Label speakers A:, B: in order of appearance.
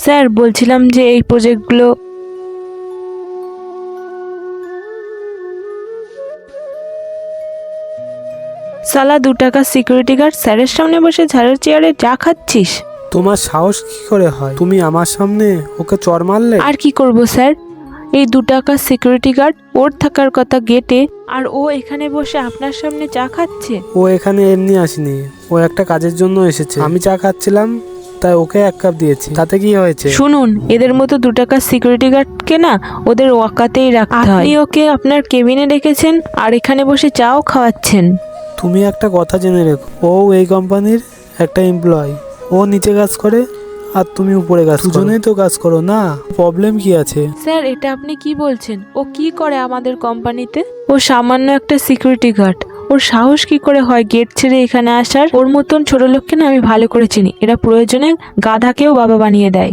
A: Sir বলছিলাম যে এই প্রজেক্টগুলো সালা 2 টাকা সিকিউরিটি গার্ড স্যারের সামনে বসে ঝাড়ের চেয়ারে চা খাচ্ছিস।
B: তোমার সাহস কি করে হয়? তুমি আমার সামনে ওকে চড় মারলে?
A: আর কি করব স্যার, এই 2 টাকা সিকিউরিটি গার্ড ওর থাকার কথা গেটে, আর ও এখানে বসে আপনার সামনে চা খাচ্ছে।
B: ও এখানে এমনি আসেনি, ও একটা কাজের জন্য এসেছে। আমি চা খাচ্ছিলাম তাই ওকে 1 কাপ দিয়েছি, তাতে কি হয়েছে?
A: শুনুন, এদের মতো 2 টাকা সিকিউরিটি গার্ডকে না ওদের ওয়াকাতেই রাখতে হয়। আপনি ওকে আপনার কেবিনে রেখেছেন আর এখানে বসে চাও খাওয়াচ্ছেন।
B: তুমি একটা কথা জেনে রেখো, ও এই কোম্পানির একটা এমপ্লয়। ও নিচে কাজ করে আর তুমি উপরে কাজ করো, দুজনেই তো কাজ করো না, প্রবলেম কি আছে?
A: স্যার এটা আপনি কি বলছেন? ও কি করে আমাদের কোম্পানিতে? ও সামান্য একটা সিকিউরিটি গার্ড। ওর সাহস কি করে হয় গেট ছেড়ে এখানে আসার? ওর মতন ছোট লোককে না আমি ভালো করে চিনি, এরা প্রয়োজনে গাধাকেও বাবা বানিয়ে দেয়।